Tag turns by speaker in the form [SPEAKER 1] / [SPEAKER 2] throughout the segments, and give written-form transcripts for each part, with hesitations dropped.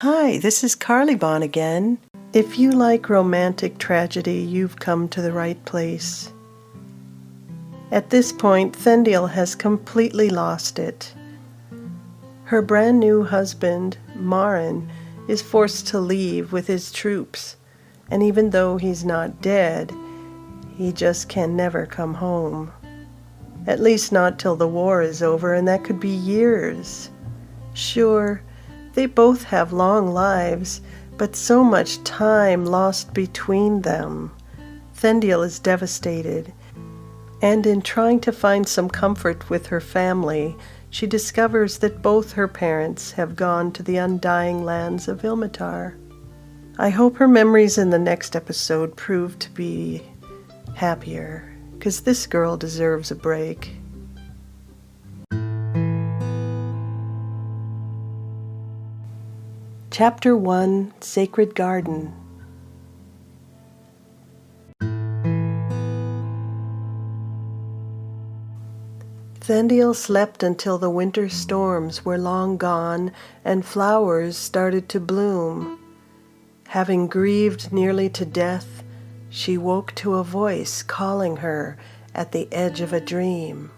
[SPEAKER 1] Hi, this is Karleigh again. If you like romantic tragedy, you've come to the right place. At this point, Thendiel has completely lost it. Her brand new husband, Marin, is forced to leave with his troops, and even though he's not dead, he just can never come home. At least not till the war is over, and that could be years. Sure, they both have long lives, but so much time lost between them. Thendiel is devastated, and in trying to find some comfort with her family, she discovers that both her parents have gone to the undying lands of Ilmatar. I hope her memories in the next episode prove to be happier, because this girl deserves a break. Chapter 1, Sacred Garden. Thendiel slept until the winter storms were long gone and flowers started to bloom. Having grieved nearly to death, she woke to a voice calling her at the edge of a dream.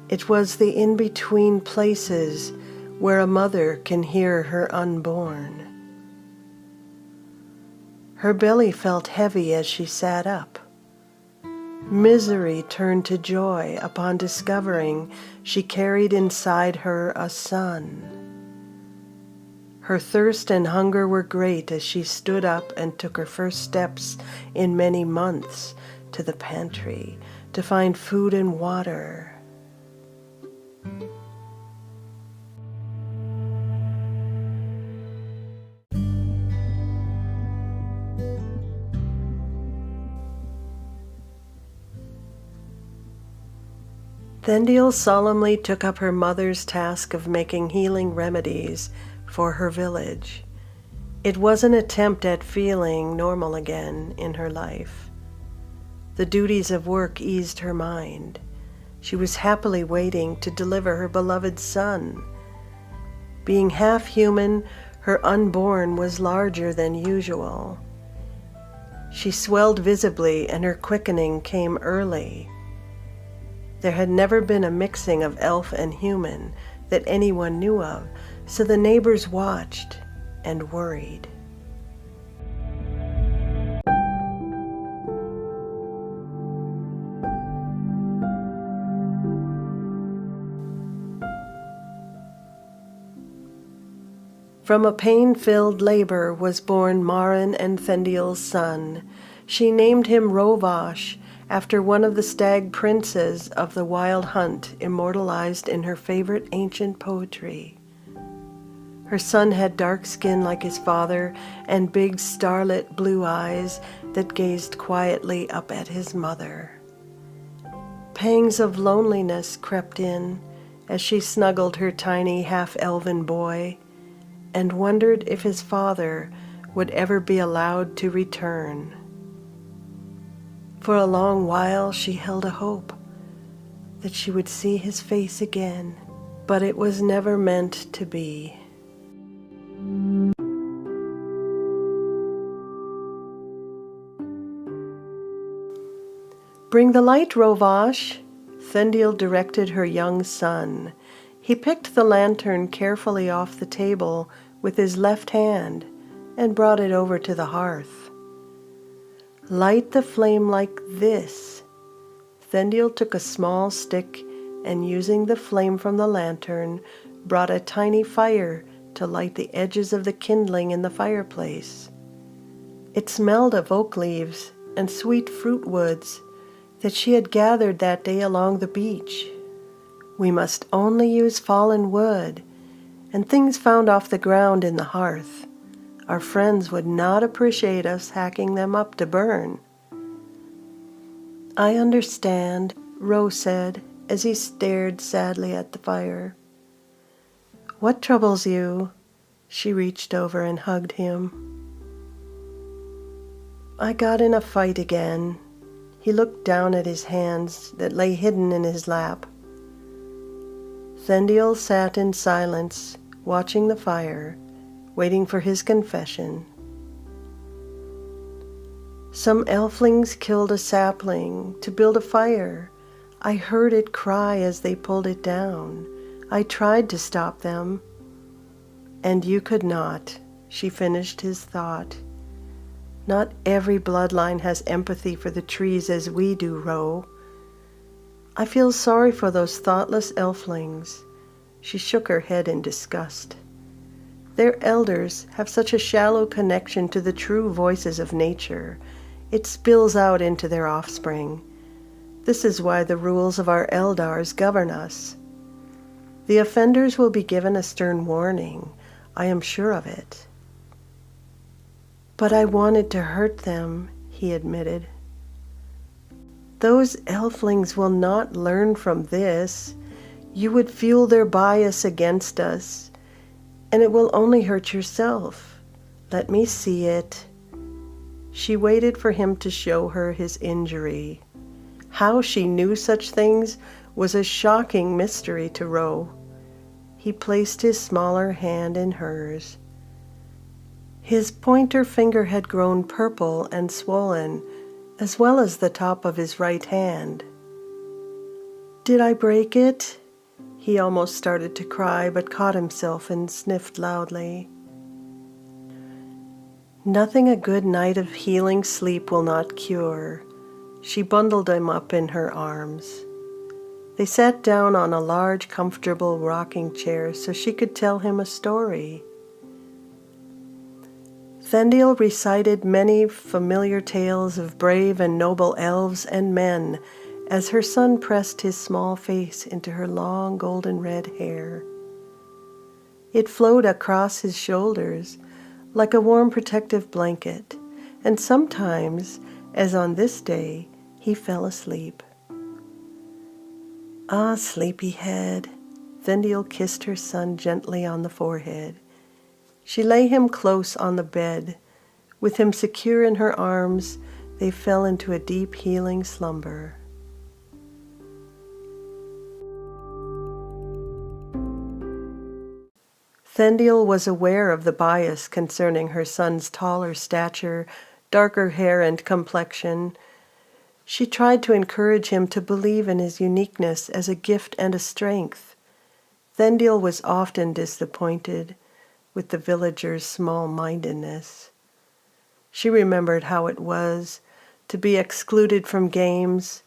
[SPEAKER 1] It was the in-between places where a mother can hear her unborn. Her belly felt heavy as she sat up. Misery turned to joy upon discovering she carried inside her a son. Her thirst and hunger were great as she stood up and took her first steps in many months to the pantry to find food and water. Thendiel solemnly took up her mother's task of making healing remedies for her village. It was an attempt at feeling normal again in her life. The duties of work eased her mind. She was happily waiting to deliver her beloved son. Being half human, her unborn was larger than usual. She swelled visibly, and her quickening came early. There had never been a mixing of elf and human that anyone knew of, so the neighbors watched and worried. From a pain-filled labor was born Marin and Thendiel's son. She named him Rovash, after one of the stag princes of the Wild Hunt immortalized in her favorite ancient poetry. Her son had dark skin like his father and big starlit blue eyes that gazed quietly up at his mother. Pangs of loneliness crept in as she snuggled her tiny half-elven boy and wondered if his father would ever be allowed to return. For a long while she held a hope that she would see his face again, but it was never meant to be. "Bring the light, Rovash," Thendiel directed her young son. He picked the lantern carefully off the table with his left hand and brought it over to the hearth. "Light the flame like this." Thendiel took a small stick and, using the flame from the lantern, brought a tiny fire to light the edges of the kindling in the fireplace. It smelled of oak leaves and sweet fruit woods that she had gathered that day along the beach. We must only use fallen wood and things found off the ground in the hearth. Our friends would not appreciate us hacking them up to burn. "I understand," Ro said as he stared sadly at the fire. "What troubles you?" She reached over and hugged him. "I got in a fight again." He looked down at his hands that lay hidden in his lap. Thendiel sat in silence, watching the fire waiting for his confession. Some elflings killed a sapling to build a fire. I heard it cry as they pulled it down. I tried to stop them. And you could not, she finished his thought. Not every bloodline has empathy for the trees as we do, Ro. I feel sorry for those thoughtless elflings. She shook her head in disgust. Their elders have such a shallow connection to the true voices of nature. It spills out into their offspring. This is why the rules of our eldars govern us. The offenders will be given a stern warning. I am sure of it. But I wanted to hurt them, he admitted. Those elflings will not learn from this. You would fuel their bias against us, and it will only hurt yourself. Let me see it. She waited for him to show her his injury. How she knew such things was a shocking mystery to Ro. He placed his smaller hand in hers. His pointer finger had grown purple and swollen, as well as the top of his right hand. Did I break it? He almost started to cry, but caught himself and sniffed loudly. Nothing a good night of healing sleep will not cure. She bundled him up in her arms. They sat down on a large, comfortable rocking chair so she could tell him a story. Thendiel recited many familiar tales of brave and noble elves and men as her son pressed his small face into her long golden red hair. It flowed across his shoulders like a warm protective blanket, and sometimes, as on this day, he fell asleep. Ah, sleepyhead, Thendiel kissed her son gently on the forehead. She lay him close on the bed. With him secure in her arms, they fell into a deep healing slumber. Thendiel was aware of the bias concerning her son's taller stature, darker hair and complexion. She tried to encourage him to believe in his uniqueness as a gift and a strength. Thendiel was often disappointed with the villagers' small-mindedness. She remembered how it was to be excluded from games.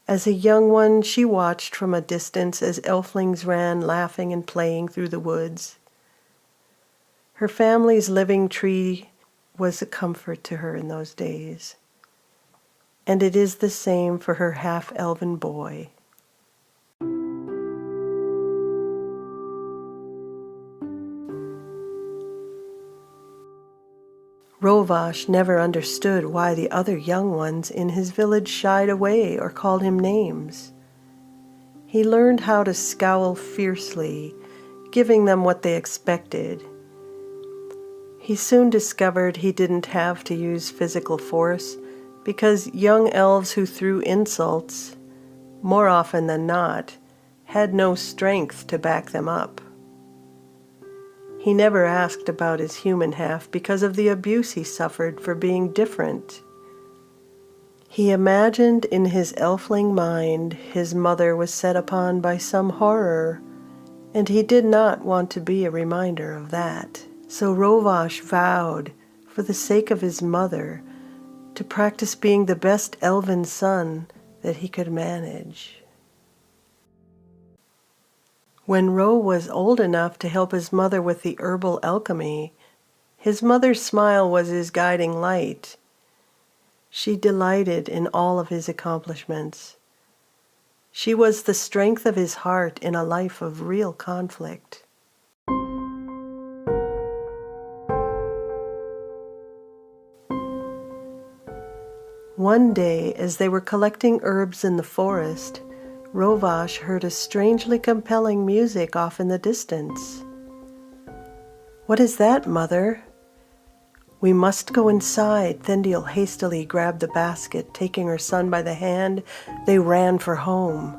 [SPEAKER 1] As a young one, she watched from a distance as elflings ran laughing and playing through the woods. Her family's living tree was a comfort to her in those days. And it is the same for her half-elven boy. Rovash never understood why the other young ones in his village shied away or called him names. He learned how to scowl fiercely, giving them what they expected. He soon discovered he didn't have to use physical force because young elves who threw insults, more often than not, had no strength to back them up. He never asked about his human half because of the abuse he suffered for being different. He imagined in his elfling mind his mother was set upon by some horror, and he did not want to be a reminder of that. So Rovash vowed, for the sake of his mother, to practice being the best elven son that he could manage. When Ro was old enough to help his mother with the herbal alchemy, his mother's smile was his guiding light. She delighted in all of his accomplishments. She was the strength of his heart in a life of real conflict. One day, as they were collecting herbs in the forest, Rovash heard a strangely compelling music off in the distance. "What is that, Mother?" "We must go inside." Thendiel hastily grabbed the basket. Taking her son by the hand, they ran for home.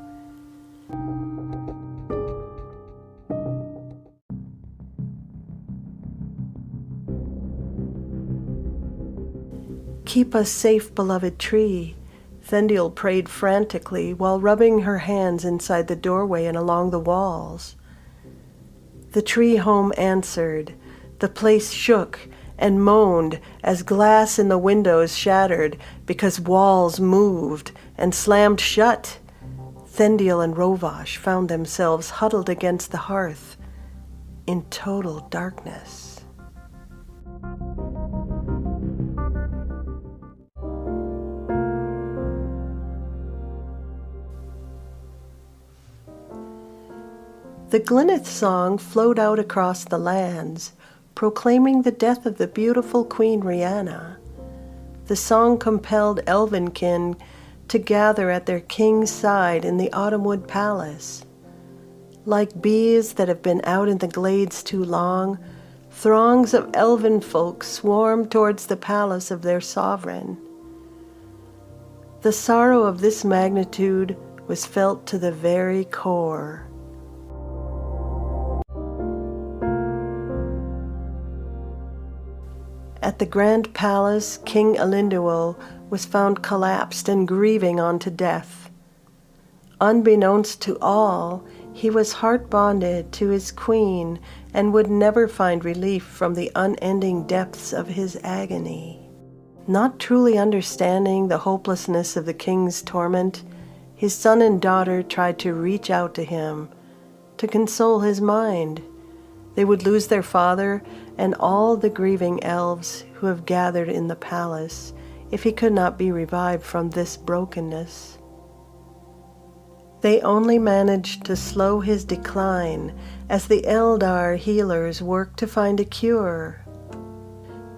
[SPEAKER 1] Keep us safe, beloved tree, Thendiel prayed frantically while rubbing her hands inside the doorway and along the walls. The tree home answered. The place shook and moaned as glass in the windows shattered because walls moved and slammed shut. Thendiel and Rovash found themselves huddled against the hearth in total darkness. The Glyneth song flowed out across the lands, proclaiming the death of the beautiful Queen Rhianna. The song compelled elvenkin to gather at their king's side in the Autumnwood Palace. Like bees that have been out in the glades too long, throngs of elven folk swarmed towards the palace of their sovereign. The sorrow of this magnitude was felt to the very core. At the grand palace, King Elendil was found collapsed and grieving unto death. Unbeknownst to all, he was heart-bonded to his queen and would never find relief from the unending depths of his agony. Not truly understanding the hopelessness of the king's torment, his son and daughter tried to reach out to him, to console his mind. They would lose their father and all the grieving elves who have gathered in the palace if he could not be revived from this brokenness. They only managed to slow his decline as the Eldar healers worked to find a cure.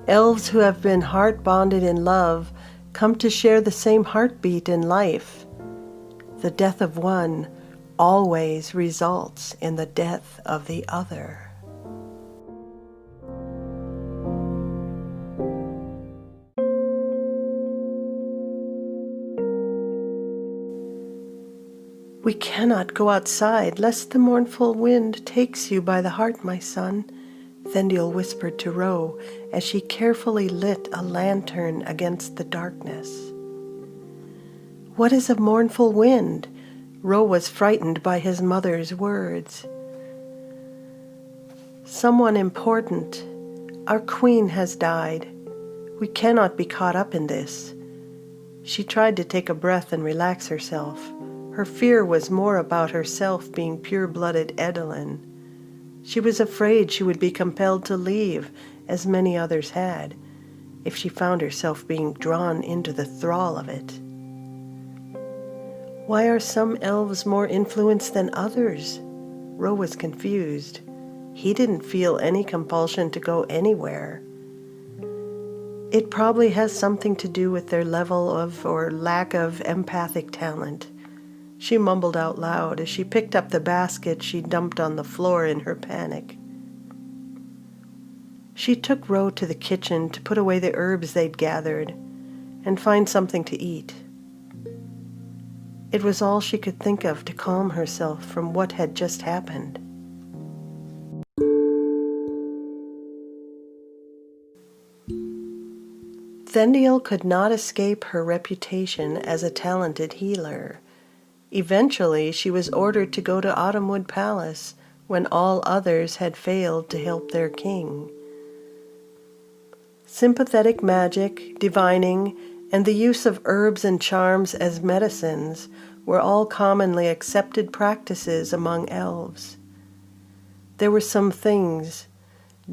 [SPEAKER 1] Elves who have been heart-bonded in love come to share the same heartbeat in life. The death of one always results in the death of the other. We cannot go outside, lest the mournful wind takes you by the heart, my son, Thendiel whispered to Ro as she carefully lit a lantern against the darkness. What is a mournful wind? Ro was frightened by his mother's words. Someone important. Our queen has died. We cannot be caught up in this. She tried to take a breath and relax herself. Her fear was more about herself being pure-blooded Edhellen. She was afraid she would be compelled to leave, as many others had, if she found herself being drawn into the thrall of it. Why are some elves more influenced than others? Ro was confused. He didn't feel any compulsion to go anywhere. It probably has something to do with their level of or lack of empathic talent. She mumbled out loud as she picked up the basket she dumped on the floor in her panic. She took Ro to the kitchen to put away the herbs they'd gathered and find something to eat. It was all she could think of to calm herself from what had just happened. Thendiel could not escape her reputation as a talented healer. Eventually, she was ordered to go to Autumnwood Palace when all others had failed to help their king. Sympathetic magic, divining, and the use of herbs and charms as medicines were all commonly accepted practices among elves. There were some things,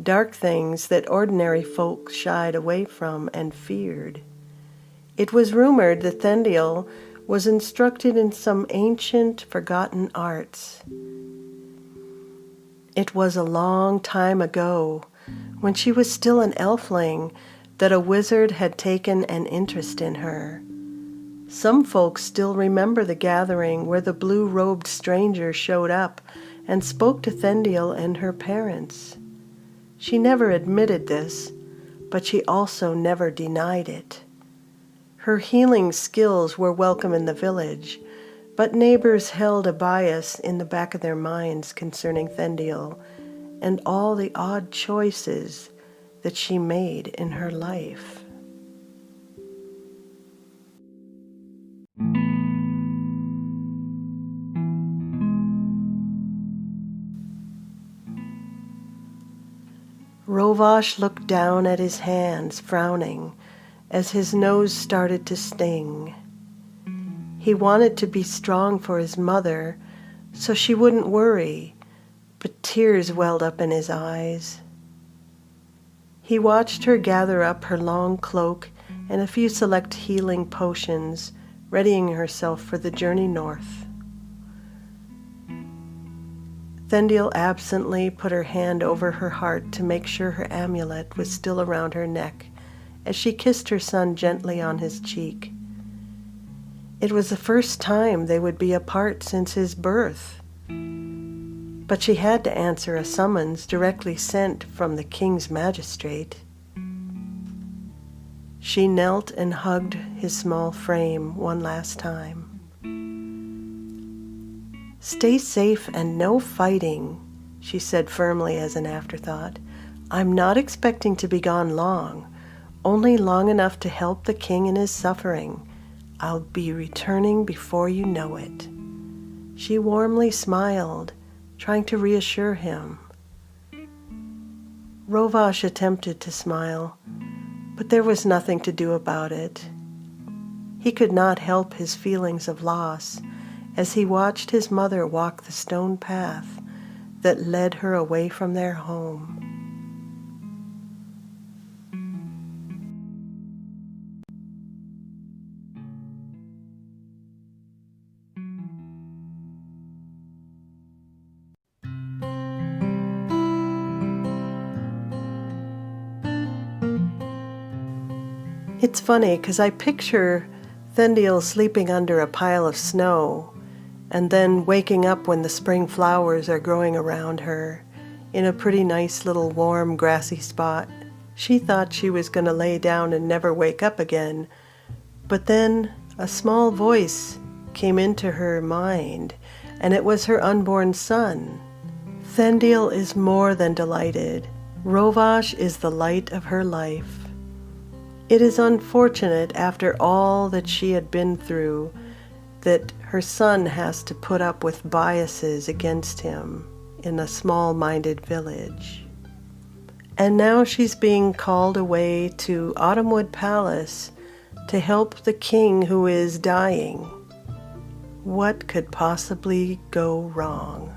[SPEAKER 1] dark things, that ordinary folk shied away from and feared. It was rumored that Thendiel was instructed in some ancient, forgotten arts. It was a long time ago, when she was still an elfling, that a wizard had taken an interest in her. Some folks still remember the gathering where the blue-robed stranger showed up and spoke to Thendiel and her parents. She never admitted this, but she also never denied it. Her healing skills were welcome in the village, but neighbors held a bias in the back of their minds concerning Thendiel and all the odd choices that she made in her life. Rovash looked down at his hands, frowning, as his nose started to sting. He wanted to be strong for his mother, so she wouldn't worry, but tears welled up in his eyes. He watched her gather up her long cloak and a few select healing potions, readying herself for the journey north. Thendiel absently put her hand over her heart to make sure her amulet was still around her neck as she kissed her son gently on his cheek. It was the first time they would be apart since his birth. But she had to answer a summons directly sent from the king's magistrate. She knelt and hugged his small frame one last time. "Stay safe and no fighting," she said firmly as an afterthought. "I'm not expecting to be gone long, only long enough to help the king in his suffering. I'll be returning before you know it." She warmly smiled, trying to reassure him. Rovash attempted to smile, but there was nothing to do about it. He could not help his feelings of loss as he watched his mother walk the stone path that led her away from their home. It's funny because I picture Thendiel sleeping under a pile of snow and then waking up when the spring flowers are growing around her in a pretty nice little warm grassy spot. She thought she was going to lay down and never wake up again, but then a small voice came into her mind, and it was her unborn son. Thendiel is more than delighted. Rovash is the light of her life. It is unfortunate, after all that she had been through, that her son has to put up with biases against him in a small-minded village. And now she's being called away to Autumnwood Palace to help the king who is dying. What could possibly go wrong?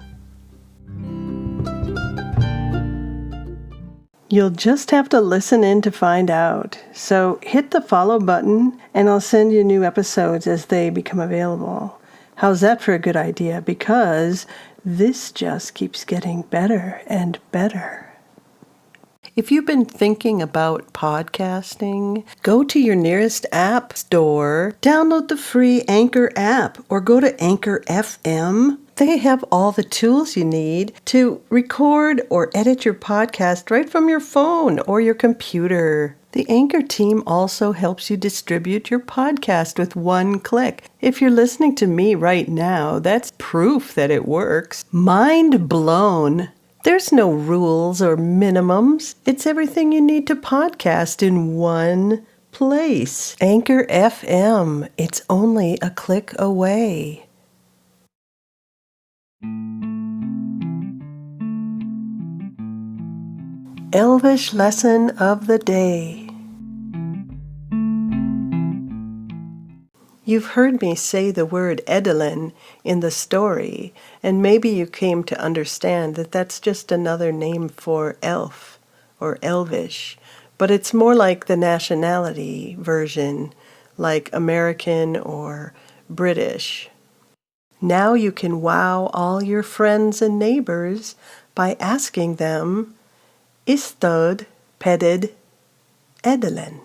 [SPEAKER 1] You'll just have to listen in to find out. So hit the follow button and I'll send you new episodes as they become available. How's that for a good idea? Because this just keeps getting better and better. If you've been thinking about podcasting, go to your nearest app store, download the free Anchor app, or go to Anchor FM. They have all the tools you need to record or edit your podcast right from your phone or your computer. The Anchor team also helps you distribute your podcast with one click. If you're listening to me right now, that's proof that it works. Mind blown. There's no rules or minimums. It's everything you need to podcast in one place. Anchor FM. It's only a click away. Elvish lesson of the day. You've heard me say the word Edhellen in the story, and maybe you came to understand that that's just another name for elf or elvish, but it's more like the nationality version, like American or British. Now you can wow all your friends and neighbors by asking them, "Istod pedid Edhellen?"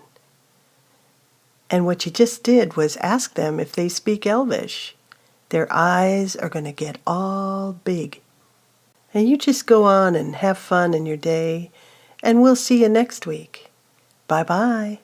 [SPEAKER 1] And what you just did was ask them if they speak Elvish. Their eyes are going to get all big. And you just go on and have fun in your day, and we'll see you next week. Bye-bye.